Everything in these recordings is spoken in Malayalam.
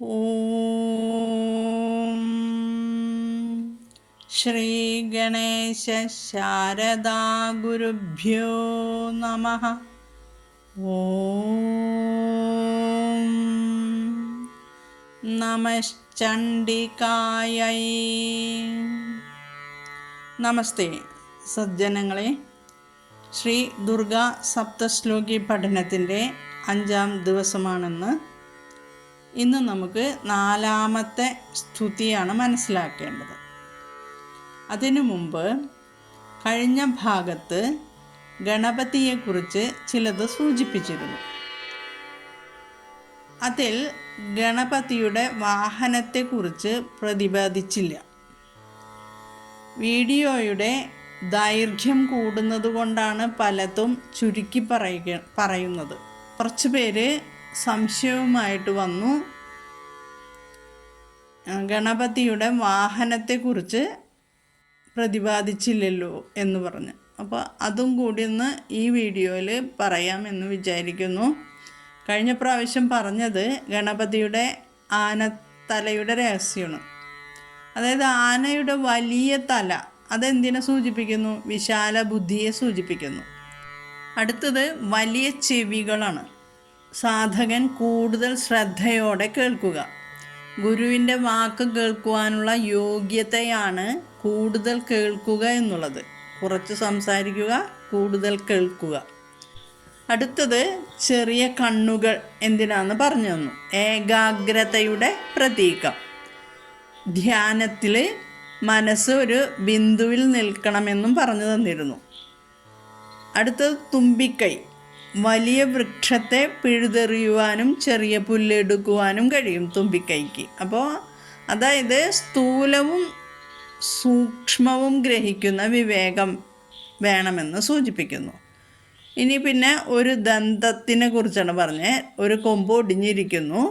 ഓം ശ്രീ ഗണേശ ശാരദാ ഗുരുഭ്യോ നമഃ. ഓം നമശ്ചണ്ഡികായൈ. നമസ്തേ സജ്ജനങ്ങളെ, ശ്രീ ദുർഗാ സപ്തശ്ലോകി പഠനത്തിൻ്റെ 5-ാം ദിവസമാണെന്ന്. ഇന്ന് നമുക്ക് 4-ാമത്തെ സ്തുതിയാണ് മനസ്സിലാക്കേണ്ടത്. അതിനു മുമ്പ് കഴിഞ്ഞ ഭാഗത്ത് ഗണപതിയെക്കുറിച്ച് ചിലത് സൂചിപ്പിച്ചിരുന്നു. അതിൽ ഗണപതിയുടെ വാഹനത്തെക്കുറിച്ച് പ്രതിപാദിച്ചില്ല. വീഡിയോയുടെ ദൈർഘ്യം കൂടുന്നതുകൊണ്ടാണ് പലതും ചുരുക്കി പറയുന്നത്. കുറച്ച് പേര് സംശയവുമായിട്ട് വന്നു, ഗണപതിയുടെ വാഹനത്തെക്കുറിച്ച് പ്രതിപാദിച്ചില്ലല്ലോ എന്ന് പറഞ്ഞ്. അപ്പോൾ അതും കൂടി ഒന്ന് ഈ വീഡിയോയിൽ പറയാമെന്ന് വിചാരിക്കുന്നു. കഴിഞ്ഞ പ്രാവശ്യം പറഞ്ഞത് ഗണപതിയുടെ ആനത്തലയുടെ രഹസ്യമാണ്. അതായത് ആനയുടെ വലിയ തല, അതെന്തിനെ സൂചിപ്പിക്കുന്നു? വിശാല ബുദ്ധിയെ സൂചിപ്പിക്കുന്നു. അടുത്തത് വലിയ ചെവികളാണ്. സാധകൻ കൂടുതൽ ശ്രദ്ധയോടെ കേൾക്കുക. ഗുരുവിൻ്റെ വാക്ക് കേൾക്കുവാനുള്ള യോഗ്യതയാണ് കൂടുതൽ കേൾക്കുക എന്നുള്ളത്. കുറച്ച് സംസാരിക്കുക, കൂടുതൽ കേൾക്കുക. അടുത്തത് ചെറിയ കണ്ണുകൾ എന്തിനാന്ന് പറഞ്ഞു തന്നു. ഏകാഗ്രതയുടെ പ്രതീകം. ധ്യാനത്തിൽ മനസ്സ് ഒരു ബിന്ദുവിൽ നിൽക്കണമെന്നും പറഞ്ഞു തന്നിരുന്നു. അടുത്തത് തുമ്പിക്കൈ. വലിയ വൃക്ഷത്തെ പിഴുതെറിയുവാനും ചെറിയ പുല്ലെടുക്കുവാനും കഴിയും തുമ്പിക്കൈക്ക്. അപ്പോൾ അതായത് സ്ഥൂലവും സൂക്ഷ്മവും ഗ്രഹിക്കുന്ന വിവേകം വേണമെന്ന് സൂചിപ്പിക്കുന്നു. ഇനി പിന്നെ ഒരു ദന്തത്തിനെ കുറിച്ചാണ് പറഞ്ഞത്. ഒരു കൊമ്പ് ഒടിഞ്ഞിരിക്കുന്നു.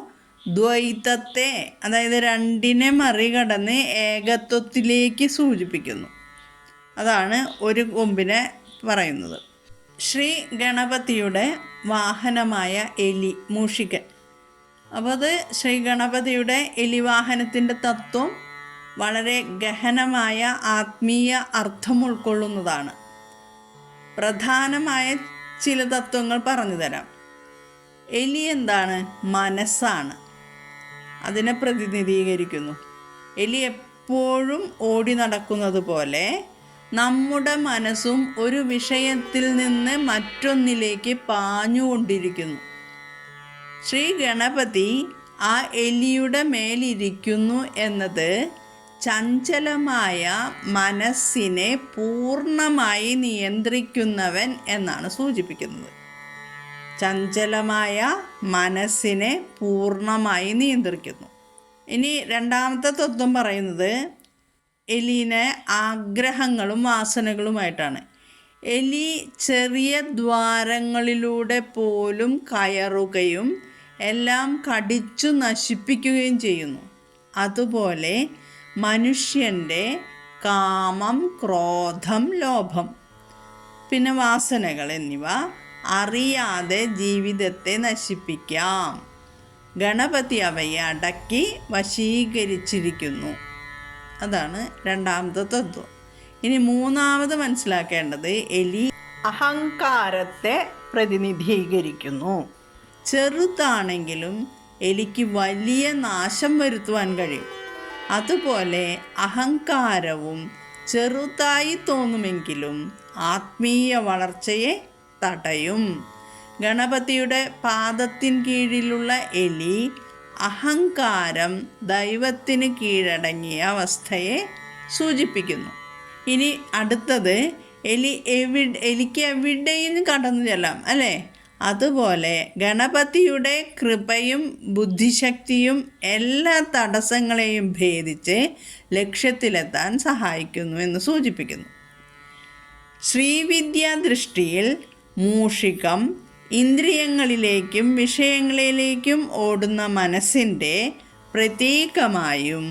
ദ്വൈതത്തെ, അതായത് രണ്ടിനെ മറികടന്ന് ഏകത്വത്തിലേക്ക് സൂചിപ്പിക്കുന്നു. അതാണ് ഒരു കൊമ്പിനെ പറയുന്നത്. ശ്രീ ഗണപതിയുടെ വാഹനമായ എലി, മൂഷികൻ. അപ്പോൾ അത് ശ്രീ ഗണപതിയുടെ എലിവാഹനത്തിൻ്റെ തത്വം വളരെ ഗഹനമായ ആത്മീയ അർത്ഥം ഉൾക്കൊള്ളുന്നതാണ്. പ്രധാനമായ ചില തത്വങ്ങൾ പറഞ്ഞു തരാം. എലി എന്താണ്? മനസ്സാണ്. അതിനെ പ്രതിനിധീകരിക്കുന്നു. എലി എപ്പോഴും ഓടി നടക്കുന്നത് പോലെ നമ്മുടെ മനസ്സും ഒരു വിഷയത്തിൽ നിന്ന് മറ്റൊന്നിലേക്ക് പാഞ്ഞുകൊണ്ടിരിക്കുന്നു. ശ്രീ ഗണപതി ആ എലിയുടെ മേലിരിക്കുന്നു എന്നത് ചഞ്ചലമായ മനസ്സിനെ പൂർണ്ണമായി നിയന്ത്രിക്കുന്നവൻ എന്നാണ് സൂചിപ്പിക്കുന്നത്. ചഞ്ചലമായ മനസ്സിനെ പൂർണ്ണമായി നിയന്ത്രിക്കുന്നു. ഇനി രണ്ടാമത്തെ തത്വം പറയുന്നത് എലിനെ ആഗ്രഹങ്ങളും വാസനകളുമായിട്ടാണ്. എലി ചെറിയ ദ്വാരങ്ങളിലൂടെ പോലും കയറുകയും എല്ലാം കടിച്ചു നശിപ്പിക്കുകയും ചെയ്യുന്നു. അതുപോലെ മനുഷ്യൻ്റെ കാമം, ക്രോധം, ലോഭം, പിന്നെ വാസനകൾ എന്നിവ അറിയാതെ ജീവിതത്തെ നശിപ്പിക്കാം. ഗണപതി അവയെ അടക്കി വശീകരിച്ചിരിക്കുന്നു. അതാണ് രണ്ടാമത്തെ തത്വം. ഇനി മൂന്നാമത് മനസ്സിലാക്കേണ്ടത് എലി അഹങ്കാരത്തെ പ്രതിനിധീകരിക്കുന്നു. ചെറുതാണെങ്കിലും എലിക്ക് വലിയ നാശം വരുത്തുവാൻ കഴിയും. അതുപോലെ അഹങ്കാരവും ചെറുതായി തോന്നുമെങ്കിലും ആത്മീയ വളർച്ചയെ തടയും. ഗണപതിയുടെ പാദത്തിൻ കീഴിലുള്ള എലി അഹങ്കാരം ദൈവത്തിന് കീഴടങ്ങിയ അവസ്ഥയെ സൂചിപ്പിക്കുന്നു. ഇനി അടുത്തത് എലിക്ക് എവിടെയും കടന്നു ചെല്ലാം, അല്ലേ? അതുപോലെ ഗണപതിയുടെ കൃപയും ബുദ്ധിശക്തിയും എല്ലാ തടസ്സങ്ങളെയും ഭേദിച്ച് ലക്ഷ്യത്തിലെത്താൻ സഹായിക്കുന്നു എന്ന് സൂചിപ്പിക്കുന്നു. ശ്രീവിദ്യാദൃഷ്ടിയിൽ മൂഷികം ഇന്ദ്രിയങ്ങളിലേക്കും വിഷയങ്ങളിലേക്കും ഓടുന്ന മനസ്സിൻ്റെ പ്രതീകമായും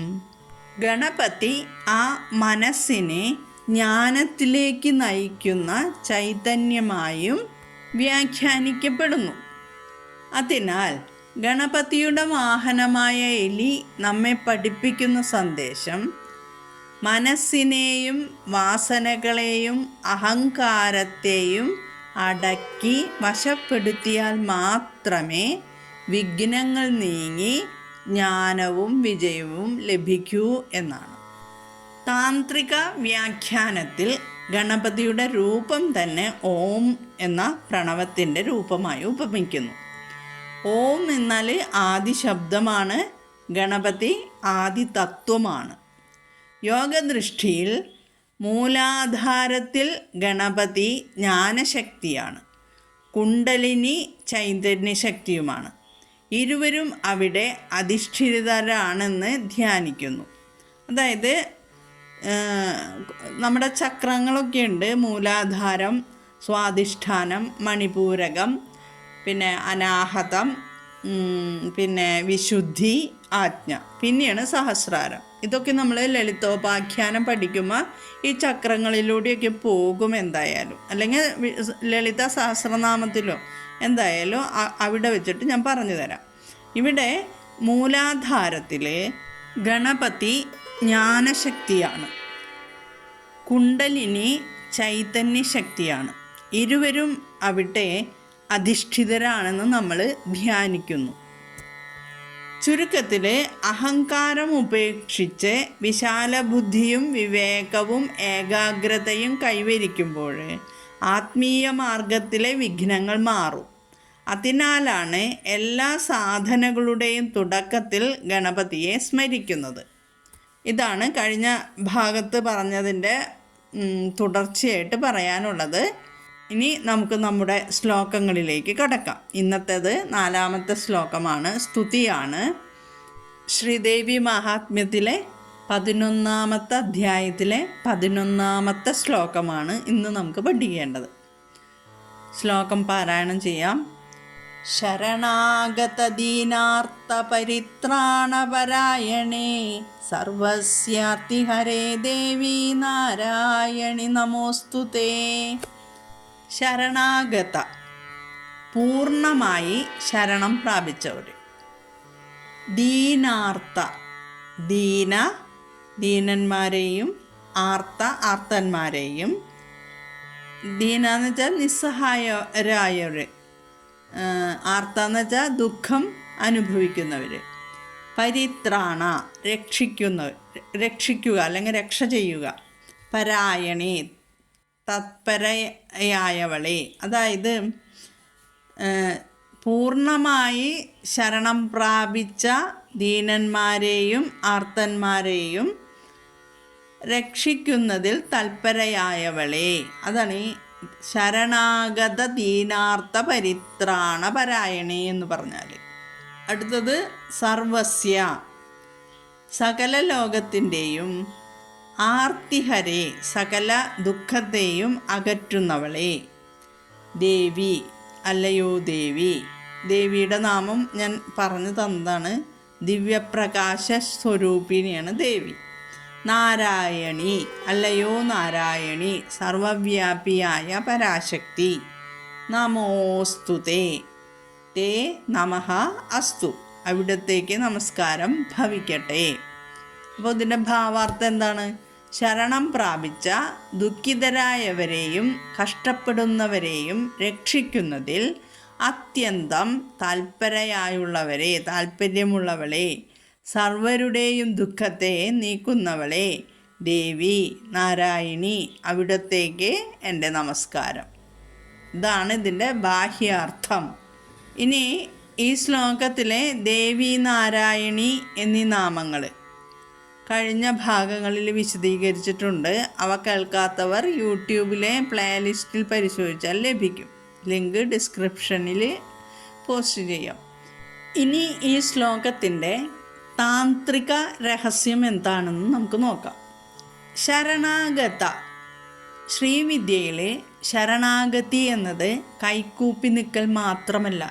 ഗണപതി ആ മനസ്സിനെ ജ്ഞാനത്തിലേക്ക് നയിക്കുന്ന ചൈതന്യമായും വ്യാഖ്യാനിക്കപ്പെടുന്നു. അതിനാൽ ഗണപതിയുടെ വാഹനമായ എലി നമ്മെ പഠിപ്പിക്കുന്ന സന്ദേശം മനസ്സിനെയും വാസനകളെയും അഹങ്കാരത്തെയും അടക്കി വശപ്പെടുത്തിയാൽ മാത്രമേ വിഘ്നങ്ങൾ നീങ്ങി ജ്ഞാനവും വിജയവും ലഭിക്കൂ എന്നാണ്. താന്ത്രിക വ്യാഖ്യാനത്തിൽ ഗണപതിയുടെ രൂപം തന്നെ ഓം എന്ന പ്രണവത്തിൻ്റെ രൂപമായി ഉപമിക്കുന്നു. ഓം എന്നാൽ ആദി ശബ്ദമാണ്, ഗണപതി ആദി തത്വമാണ്. യോഗദൃഷ്ടിയിൽ മൂലാധാരത്തിൽ ഗണപതി ജ്ഞാനശക്തിയാണ്, കുണ്ടലിനി ചൈതന്യശക്തിയുമാണ്. ഇരുവരും അവിടെ അധിഷ്ഠിതരാണെന്ന് ധ്യാനിക്കുന്നു. അതായത് നമ്മുടെ ചക്രങ്ങളൊക്കെ ഉണ്ട്. മൂലാധാരം, സ്വാധിഷ്ഠാനം, മണിപൂരകം, പിന്നെ അനാഹതം, പിന്നെ വിശുദ്ധി, ആജ്ഞ, പിന്നെയാണ് സഹസ്രാരം. ഇതൊക്കെ നമ്മൾ ലളിതോപാഖ്യാനം പഠിക്കുമ്പോൾ ഈ ചക്രങ്ങളിലൂടെയൊക്കെ പോകും എന്തായാലും, അല്ലെങ്കിൽ ലളിത സഹസ്രനാമത്തിലോ എന്തായാലും അവിടെ വെച്ചിട്ട് ഞാൻ പറഞ്ഞു തരാം. ഇവിടെ മൂലാധാരത്തിൽ ഗണപതി ജ്ഞാനശക്തിയാണ്, കുണ്ടലിനി ചൈതന്യശക്തിയാണ്. ഇരുവരും അവിടെ അധിഷ്ഠിതരാണെന്ന് നമ്മൾ ധ്യാനിക്കുന്നു. ചുരുക്കത്തിൽ അഹങ്കാരം ഉപേക്ഷിച്ച് വിശാല ബുദ്ധിയും വിവേകവും ഏകാഗ്രതയും കൈവരിക്കുമ്പോൾ ആത്മീയ മാർഗത്തിലെ വിഘ്നങ്ങൾ മാറും. അതിനാലാണ് എല്ലാ സാധനകളുടെയും തുടക്കത്തിൽ ഗണപതിയെ സ്മരിക്കുന്നത്. ഇതാണ് കഴിഞ്ഞ ഭാഗത്ത് പറഞ്ഞതിൻ്റെ തുടർച്ചയായിട്ട് പറയാനുള്ളത്. ഇനി നമുക്ക് നമ്മുടെ ശ്ലോകങ്ങളിലേക്ക് കടക്കാം. ഇന്നത്തേത് 4-ാമത്തെ ശ്ലോകമാണ്, സ്തുതിയാണ്. ശ്രീദേവി മഹാത്മ്യത്തിലെ 11-ാമത്തെ അധ്യായത്തിലെ 11-ാമത്തെ ശ്ലോകമാണ് ഇന്ന് നമുക്ക് പഠിക്കേണ്ടത്. ശ്ലോകം പാരായണം ചെയ്യാം. ശരണാഗത ദീനാർത്ത പരിത്രാണപരായണേ സർവസ്യാർത്തി ഹരേ ദേവി നാരായണി നമോസ്തുതേ. ശരണാഗത, പൂർണ്ണമായി ശരണം പ്രാപിച്ചവർ. ദീനാർത്ത, ദീനന്മാരെയും ആർത്ത ആർത്തന്മാരെയും. ദീന എന്ന് വെച്ചാൽ നിസ്സഹായരായവർ, ആർത്ത എന്ന് വെച്ചാൽ ദുഃഖം അനുഭവിക്കുന്നവർ. പരിത്രാണ, രക്ഷിക്കുക അല്ലെങ്കിൽ രക്ഷ ചെയ്യുക. പരായണി, തത്പരയായവളെ. അതായത് പൂർണ്ണമായി ശരണം പ്രാപിച്ച ദീനന്മാരെയും ആർത്തന്മാരെയും രക്ഷിക്കുന്നതിൽ തൽപരയായവളെ. അതാണ് ഈ ശരണാഗത ദീനാർത്ത പരിത്രാണ പരായണി എന്ന് പറഞ്ഞാൽ. അടുത്തത് സർവസ്യ, സകല ലോകത്തിൻ്റെയും, ആർത്തിഹരെ, സകല ദുഃഖത്തെയും അകറ്റുന്നവളെ. ദേവി, അല്ലയോ ദേവി. ദേവിയുടെ നാമം ഞാൻ പറഞ്ഞു തന്നതാണ്. ദിവ്യപ്രകാശ സ്വരൂപിണിയാണ് ദേവി. നാരായണി, അല്ലയോ നാരായണി, സർവവ്യാപിയായ പരാശക്തി. നമോസ്തുതേ, തേ നമഃ അസ്തു, അവിടത്തേക്ക് നമസ്കാരം ഭവിക്കട്ടെ. അപ്പോൾ ഇതിൻ്റെ ഭാവാർത്ഥം എന്താണ്? ശരണം പ്രാപിച്ച ദുഃഖിതരായവരെയും കഷ്ടപ്പെടുന്നവരെയും രക്ഷിക്കുന്നതിൽ അത്യന്തം താല്പര്യമുള്ളവളെ, സർവരുടെയും ദുഃഖത്തെ നീക്കുന്നവളെ ദേവി നാരായണി, അവിടത്തേക്ക് എൻ്റെ നമസ്കാരം. ഇതാണ് ഇതിൻ്റെ ബാഹ്യാർത്ഥം. ഇനി ഈ ശ്ലോകത്തിലെ ദേവി, നാരായണി എന്നീ നാമങ്ങൾ കഴിഞ്ഞ ഭാഗങ്ങളിൽ വിശദീകരിച്ചിട്ടുണ്ട്. അവ കേൾക്കാത്തവർ യൂട്യൂബിലെ പ്ലേലിസ്റ്റിൽ പരിശോധിച്ചാൽ ലഭിക്കും. ലിങ്ക് ഡിസ്ക്രിപ്ഷനിൽ പോസ്റ്റ് ചെയ്യാം. ഇനി ഈ ശ്ലോകത്തിൻ്റെ താന്ത്രിക രഹസ്യം എന്താണെന്ന് നമുക്ക് നോക്കാം. ശരണാഗത, ശ്രീവിദ്യയിൽ ശരണാഗതി എന്നത് കൈകൂപ്പി നിൽക്കൽ മാത്രമല്ല.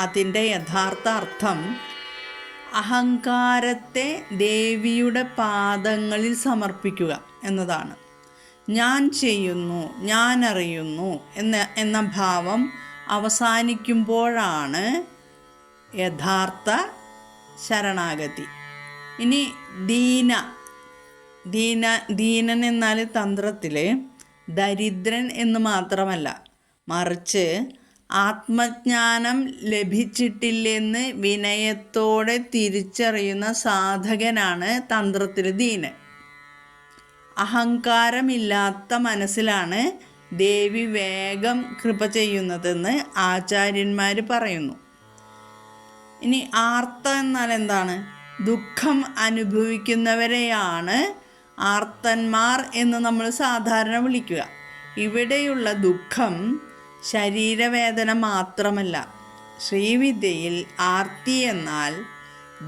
അതിൻ്റെ യഥാർത്ഥ അർത്ഥം അഹങ്കാരത്തെ ദേവിയുടെ പാദങ്ങളിൽ സമർപ്പിക്കുക എന്നതാണ്. ഞാൻ ചെയ്യുന്നു, ഞാൻ അറിയുന്നു എന്ന ഭാവം അവസാനിക്കുമ്പോഴാണ് യഥാർത്ഥ ശരണാഗതി. ഇനി ദീനൻ എന്നാൽ തന്ത്രത്തിൽ ദരിദ്രൻ എന്ന് മാത്രമല്ല, മറിച്ച് ആത്മജ്ഞാനം ലഭിച്ചിട്ടില്ലെന്ന് വിനയത്തോടെ തിരിച്ചറിയുന്ന സാധകനാണ് തന്ത്രത്തിൽ ദീനൻ. അഹങ്കാരമില്ലാത്ത മനസ്സിലാണ് ദേവി വേഗം കൃപ ചെയ്യുന്നതെന്ന് ആചാര്യന്മാർ പറയുന്നു. ഇനി ആർത്ത എന്നാൽ എന്താണ്? ദുഃഖം അനുഭവിക്കുന്നവരെയാണ് ആർത്തന്മാർ എന്ന് നമ്മൾ സാധാരണ വിളിക്കുക. ഇവിടെയുള്ള ദുഃഖം ശരീരവേദന മാത്രമല്ല. ശ്രീവിദ്യയിൽ ആർത്തി എന്നാൽ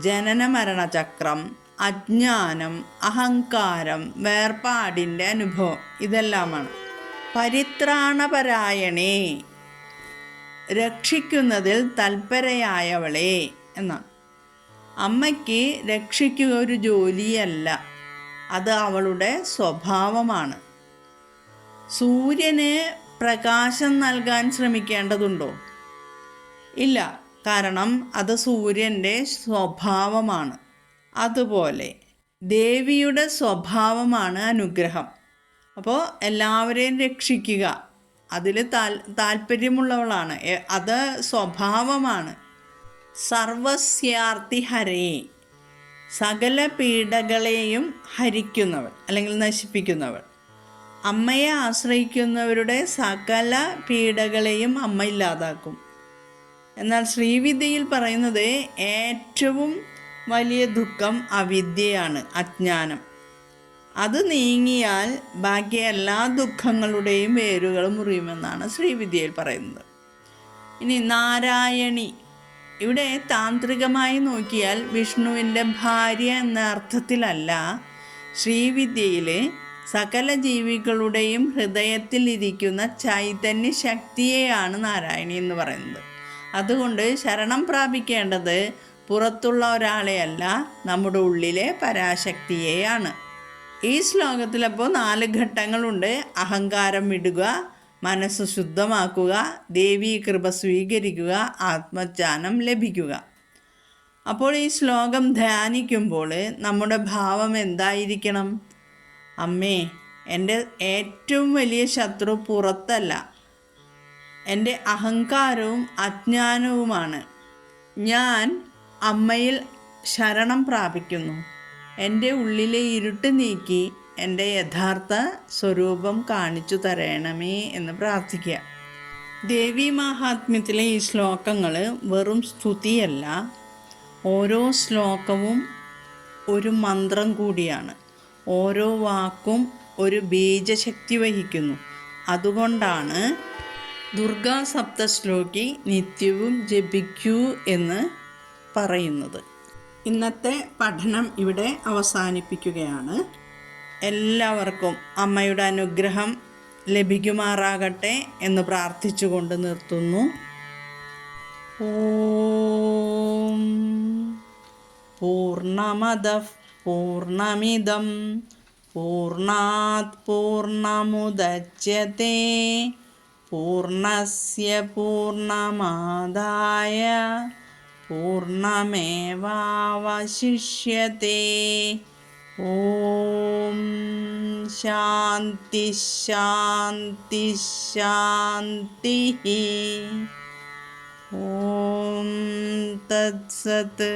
ജനന മരണചക്രം, അജ്ഞാനം, അഹങ്കാരം, വേർപാടിൻ്റെ അനുഭവം ഇതെല്ലാമാണ്. പരിത്രാണപരായണേ, രക്ഷിക്കുന്നതിൽ തൽപരയായവളെ എന്നാണ്. അമ്മയ്ക്ക് രക്ഷിക്കുക ഒരു ജോലിയല്ല, അത് അവളുടെ സ്വഭാവമാണ്. സൂര്യന് പ്രകാശം നൽകാൻ ശ്രമിക്കേണ്ടതുണ്ടോ? ഇല്ല, കാരണം അത് സൂര്യൻ്റെ സ്വഭാവമാണ്. അതുപോലെ ദേവിയുടെ സ്വഭാവമാണ് അനുഗ്രഹം. അപ്പോൾ എല്ലാവരെയും രക്ഷിക്കുക, അതിൽ താല്പര്യമുള്ളവളാണ്, അത് സ്വഭാവമാണ്. സർവസ്യാർത്തി ഹരേ, സകല പീഡകളെയും ഹരിക്കുന്നവൾ അല്ലെങ്കിൽ നശിപ്പിക്കുന്നവൾ. അമ്മയെ ആശ്രയിക്കുന്നവരുടെ സകല പീഡകളെയും അമ്മ ഇല്ലാതാക്കും. എന്നാൽ ശ്രീവിദ്യയിൽ പറയുന്നത് ഏറ്റവും വലിയ ദുഃഖം അവിദ്യയാണ്, അജ്ഞാനം. അത് നീങ്ങിയാൽ ബാക്കി എല്ലാ ദുഃഖങ്ങളുടെയും വേരുകൾ മുറിയുമെന്നാണ് ശ്രീവിദ്യയിൽ പറയുന്നത്. ഇനി നാരായണി, ഇവിടെ താന്ത്രികമായി നോക്കിയാൽ വിഷ്ണുവിൻ്റെ ഭാര്യ എന്ന അർത്ഥത്തിലല്ല. ശ്രീവിദ്യയിൽ സകല ജീവികളുടെയും ഹൃദയത്തിൽ ഇരിക്കുന്ന ചൈതന്യ ശക്തിയെയാണ് നാരായണി എന്ന് പറയുന്നത്. അതുകൊണ്ട് ശരണം പ്രാപിക്കേണ്ടത് പുറത്തുള്ള ഒരാളെയല്ല, നമ്മുടെ ഉള്ളിലെ പരാശക്തിയെയാണ്. ഈ ശ്ലോകത്തിലപ്പോൾ 4 ഘട്ടങ്ങളുണ്ട്. അഹങ്കാരം വിടുക, മനസ്സ് ശുദ്ധമാക്കുക, ദേവീ കൃപ സ്വീകരിക്കുക, ആത്മജ്ഞാനം ലഭിക്കുക. അപ്പോൾ ഈ ശ്ലോകം ധ്യാനിക്കുമ്പോൾ നമ്മുടെ ഭാവം എന്തായിരിക്കണം? അമ്മേ, എൻ്റെ ഏറ്റവും വലിയ ശത്രു പുറത്തല്ല, എൻ്റെ അഹങ്കാരവും അജ്ഞാനവുമാണ്. ഞാൻ അമ്മയിൽ ശരണം പ്രാപിക്കുന്നു. എൻ്റെ ഉള്ളിലെ ഇരുട്ട് നീക്കി എൻ്റെ യഥാർത്ഥ സ്വരൂപം കാണിച്ചു തരണമേ എന്ന് പ്രാർത്ഥിക്കുക. ദേവീ മഹാത്മ്യത്തിലെ ഈ ശ്ലോകങ്ങൾ വെറും സ്തുതിയല്ല, ഓരോ ശ്ലോകവും ഒരു മന്ത്രം കൂടിയാണ്. ഓരോ വാക്കും ഒരു ബീജശക്തി വഹിക്കുന്നു. അതുകൊണ്ടാണ് ദുർഗാ സപ്തശ്ലോകി നിത്യവും ജപിക്കൂ എന്ന് പറയുന്നത്. ഇന്നത്തെ പഠനം ഇവിടെ അവസാനിപ്പിക്കുകയാണ്. എല്ലാവർക്കും അമ്മയുടെ അനുഗ്രഹം ലഭിക്കുമാറാകട്ടെ എന്ന് പ്രാർത്ഥിച്ചുകൊണ്ട് നിർത്തുന്നു. ഓം പൂർണ്ണമദഃ പൂർണ്ണമിദം പൂർണ്ണാത് പൂർണ്ണമുദച്യത്തെ പൂർണ്ണസ്യ പൂർണ്ണമാദായ പൂർണ്ണമേവാവശിഷ്യത്തെ. ഓം ശാന്തി ശാന്തി ശാന്തി. ഓം തത്സത്.